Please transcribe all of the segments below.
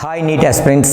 Hi NEET aspirants,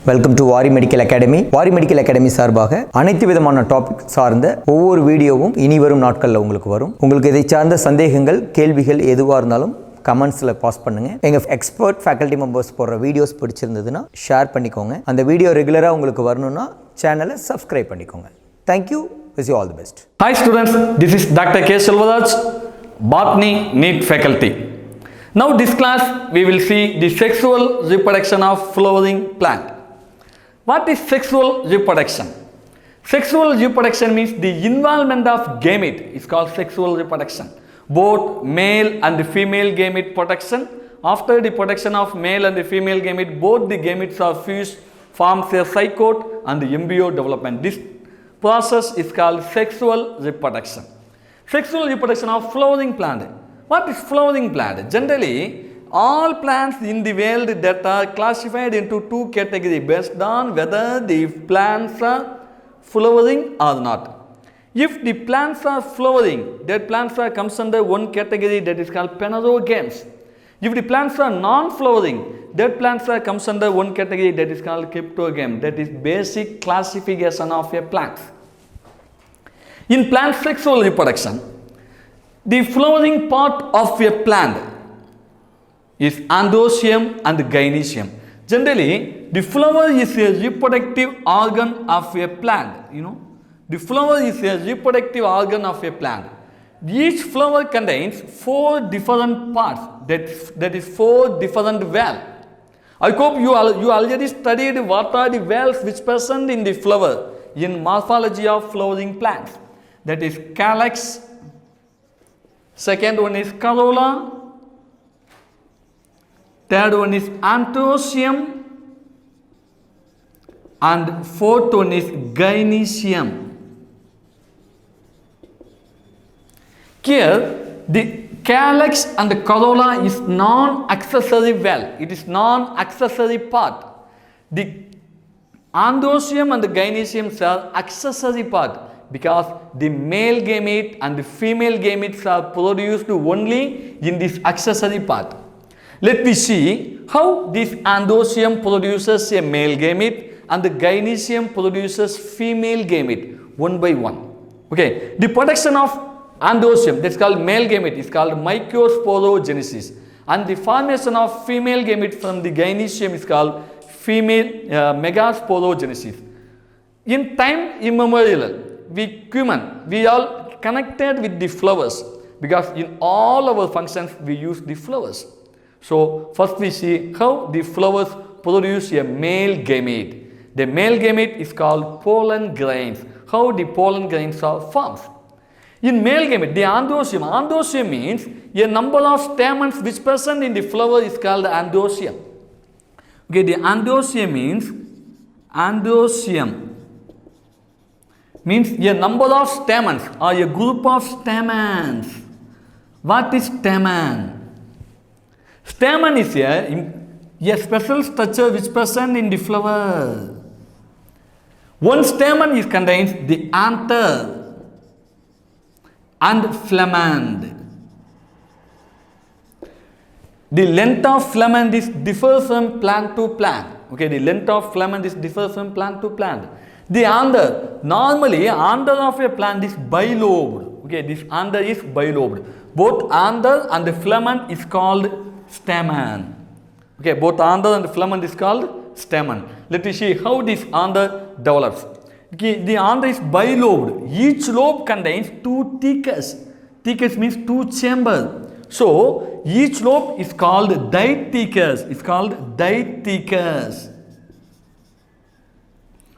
welcome to Vari Medical Academy. Vari Medical Academy சார்பாக அனைத்து விதமான topic சார்ந்த ஒவ்வொரு வீடியோவும் இனி வரும் நாட்களில் உங்களுக்கு வரும். உங்களுக்கு இதை சார்ந்த சந்தேகங்கள், கேள்விகள் எதுவாக இருந்தாலும் கமெண்ட்ஸில் பாஸ் பண்ணுங்க. எங்கள் எக்ஸ்பர்ட் ஃபேக்கல்ட்டி மெம்பர்ஸ் போடுற வீடியோஸ் பிடிச்சிருந்ததுன்னா ஷேர் பண்ணிக்கோங்க. அந்த வீடியோ ரெகுலராக உங்களுக்கு வரணும்னா சேனலை சப்ஸ்கிரைப் பண்ணிக்கோங்க. Thank you. Wish you all the best. Hi students, this is Dr. K. Selvaraj, Botany NEET faculty. Now this class we will see the sexual reproduction of flowering plant. What is sexual reproduction? Sexual reproduction means the involvement of gamete is called sexual reproduction. Both male and female gamete production. After the production of male and female gamete, both the gametes are fused, forms a zygote and the embryo development. This process is called sexual reproduction. Sexual reproduction of flowering plant. What is flowering plant? Generally, all plants in the world that are classified into two categories based on whether the plants are flowering or not. If the plants are flowering, that plants are comes under one category that is called phanerogames. If the plants are non-flowering, that plants are comes under one category that is called cryptogame. That is basic classification of a plant. In plant sexual reproduction, the flowering part of a plant is androecium and gynoecium. Generally, the flower is a reproductive organ of a plant. The flower is a reproductive organ of a plant. Each flower contains 4 different parts. That is 4 different valves. I hope you already studied what are the valves which present in the flower in morphology of flowering plants. That is calyx. Second one is corolla. Third one is androecium. And fourth one is gynoecium. Here, the calyx and the corolla is non-accessory valve. It is non-accessory part. The androecium and the gynoecium are accessory part because the male gamete and the female gametes are produced only in this accessory part. Let me see how this androecium produces a male gamete and the gynoecium produces female gamete one by one. Okay, the production of androecium, that's called male gamete, is called mycosporogenesis, and the formation of female gamete from the gynoecium is called female megasporogenesis. In time immemorial, we all connected with the flowers because in all our functions we use the flowers. So first we see how the flowers produce a male gamete. The male gamete is called pollen grains. How the pollen grains are formed. In male gamete, the androecium means a number of stamens which present in the flower is called androecium. Okay, the androecium means a number of stamens or a group of stamens. What is stamen? Stamen is a special structure which present in the flower. One stamen contains the anther and filament. The length of filament differs from plant to plant. Okay, the length of filament differs from plant to plant. The anther, normally anther of a plant is bilobed. Okay, this anther is bilobed. Both anther and the filament is called stamen. Okay, both anther and the filament is called stamen. Let me see how this anther develops. Okay, the anther is bilobed. Each lobe contains 2 thecus. Thecus means 2 chambers. So each lobe is called dithecus. It's called dithecus.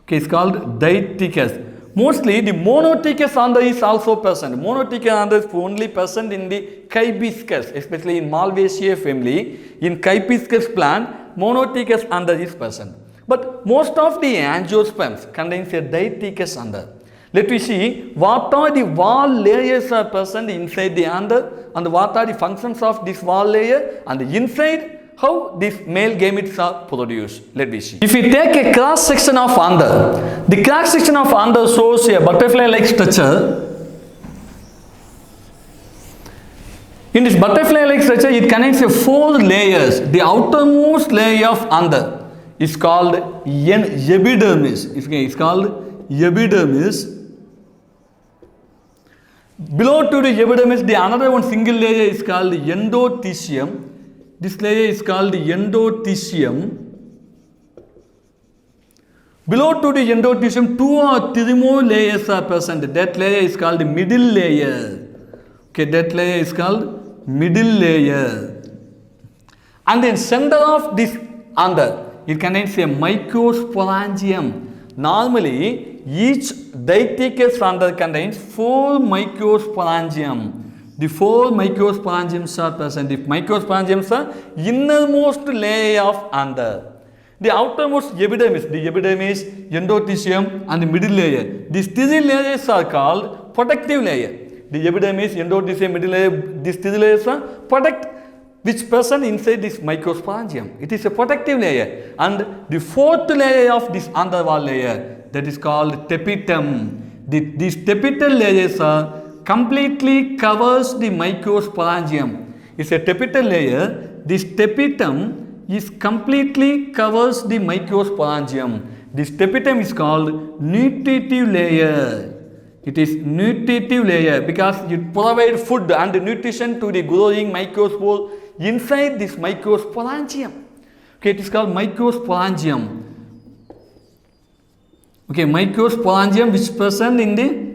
Okay, it's called dithecus. Mostly the monothecous anther is also present. Monothecous anther is only present in the Coimbatore, especially in Malvaceae family. In Coimbatore plant, monothecous anther is present. But most of the angiosperms contains a dithecous anther. Let me see what are the wall layers are present inside the anther and what are the functions of this wall layer and inside how these male gametes are produced. Let me see. If we take a cross section of anther, the cross section of anther shows a butterfly-like structure. In this butterfly-like structure, it contains 4 layers. The outermost layer of anther is called epidermis. It's called epidermis. Below to the epidermis, the another one single layer is called endothecium. This layer is called endothecium. Below to the endothecium, 2 or 3 more layers are present. That layer is called the middle layer. Okay, that layer is called middle layer. And in center of this under, it contains a microsporangium. Normally, each dithecous under contains 4 microsporangium. The 4 microsporangiums are present. The microsporangiums are innermost layer of under. The outermost epidermis, endothecium, and the middle layer. These 3 layers are called protective layer. The epidermis, endothecium, middle layer, these 3 layers are protect which present inside this microsporangium. It is a protective layer. And the 4th layer of this underwall layer, that is called tapetum. These tapetal layers are completely covers the microsporangium. It's a tapetal layer. This tapetum is completely covers the microsporangium. This tapetum is called nutritive layer. It is nutritive layer because it provides food and nutrition to the growing microspore inside this microsporangium. Okay, it is called microsporangium. Okay, microsporangium which present in the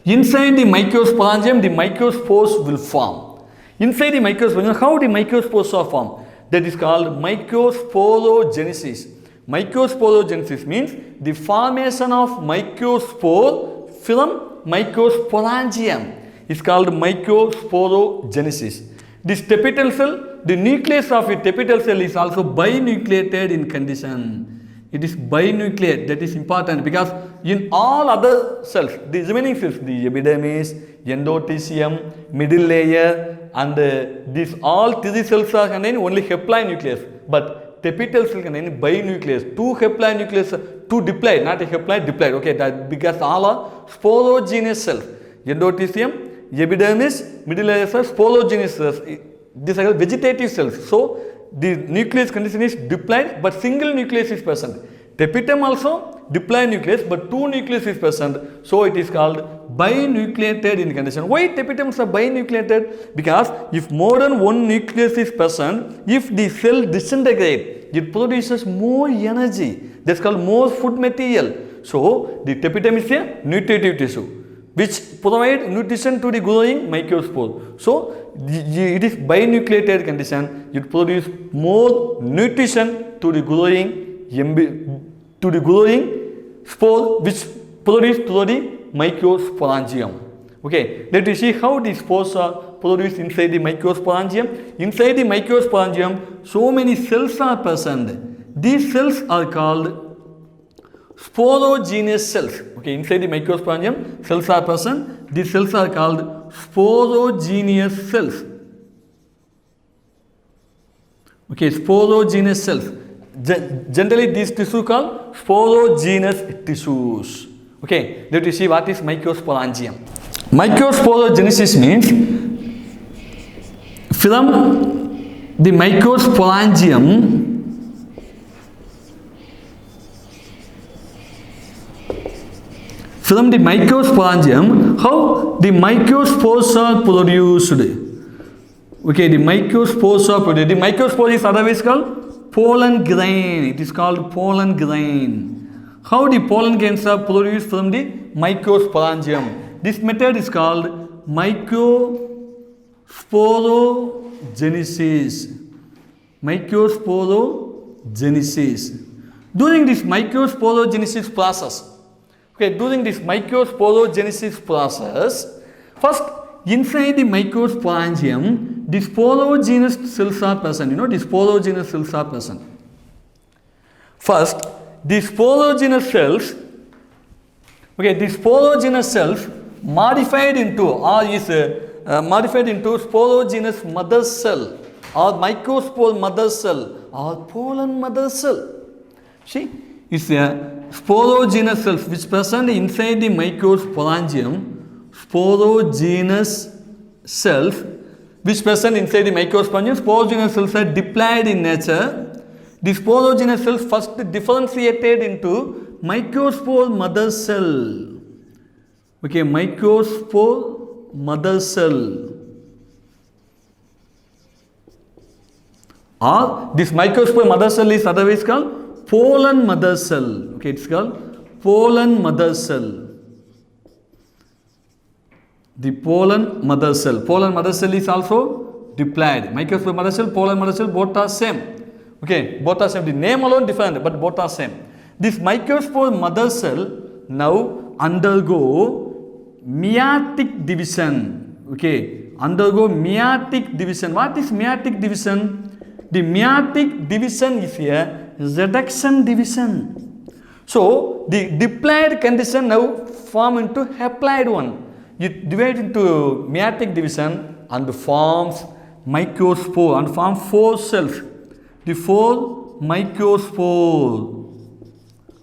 inside the microsporangium, the microspores will form. Inside the microspores, how the microspores are formed? That is called microsporogenesis. Microsporogenesis means the formation of microspore from microsporangium. It's called microsporogenesis. This tapetal cell, the nucleus of a tapetal cell is also binucleated in condition. It is binucleate. That is important because in all other cells, the remaining cells, the epidermis, endothecium, middle layer, and these all 3 cells are containing only haploid nucleus. But tapetal cell containing binucleus, 2 haploid nucleus, 2 diploid, not a haploid, diploid. Okay, that because all are sporogenous cells. Endothecium, epidermis, middle layer cells, sporogenous cells. These are vegetative cells. So the nucleus condition is diploid, but single nucleus is present. Tapetum also diploid nucleus, but 2 nucleus is present. So it is called binucleated in condition. Why tapetums are binucleated? Because if more than 1 nucleus is present, if the cell disintegrates, it produces more energy. That's called more food material. So the tapetum is a nutritive tissue which provide nutrition to the growing microspore. So it is binucleated condition. It produces more nutrition to the growing spore which produce through the microsporangium. Okay, let us see how the spores are produced inside the microsporangium. Inside the microsporangium, so many cells are present. These cells are called sporogenous cells. Okay, inside the microsporangium, cells are present. These cells are called sporogenous cells. Okay, sporogenous cells. Generally, these tissues called sporogenous tissues. Okay, let us see what is microsporangium. Microsporogenesis means from the microsporangium how the microspores are produced. Okay, the microspores are produced. The microspore is otherwise called pollen grain. It is called pollen grain. How the pollen grains are produced from the microsporangium? This method is called microsporogenesis. Microsporogenesis. During this microsporogenesis process, first inside the microsporangium, the sporogenous cells are present. The sporogenous cells are present. First, the sporogenous cells, modified into sporogenous mother cell or microspore mother cell or pollen mother cell. See, it's a sporogenous cells which present inside the microsporangium. Sporogenous cells which present inside the microspongin. Sporogenous cells are diploid in nature. The sporogenous cells first differentiated into microspore mother cell. Okay, microspore mother cell. Or this microspore mother cell is otherwise called pollen mother cell. Okay, it's called pollen mother cell. The pollen mother cell. Pollen mother cell is also diploid. Microspore mother cell, pollen mother cell, both are same. Okay, both are same. The name alone different, but both are same. This microspore mother cell now undergo meiotic division. Okay, undergo meiotic division. What is meiotic division? The meiotic division is a reduction division. So the diploid condition now form into haploid one. It divides into meiotic division and forms microspore and form 4 cells. The 4 microspore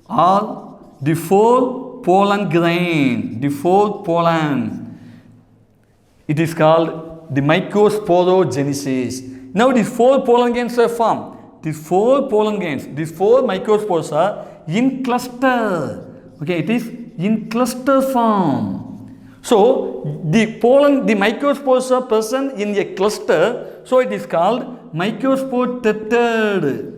or the 4 pollen grain. The 4 pollen. It is called the microsporogenesis. Now these 4 pollen grains are formed. These 4 pollen grains, these 4 microspores are in cluster. Okay, it is in cluster form. So the pollen, the microspores are present in a cluster. So it is called microspore tetrad.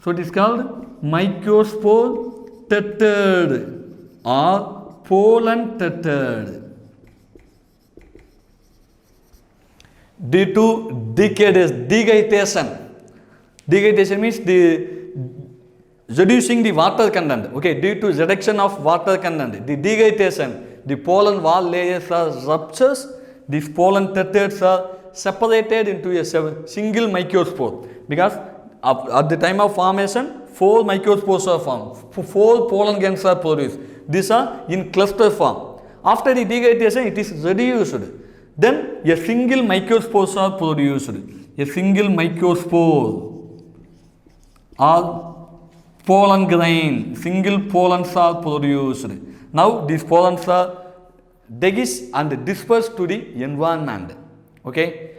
So it is called microspore tetrad or pollen tetrad. Due to degradation. Degradation means the reducing the water content. Okay, due to reduction of water content, the degradation, the pollen wall layers are ruptures. These pollen tetrads are separated into a single microspore because at the time of formation 4 microspores are formed. 4 pollen grains are produced. These are in cluster form. After the degradation, it is reduced. Then a single microspore are produced. A single microspore or pollen grain, single pollens are produced. Now these pollens are dehisced and dispersed to the environment. Okay.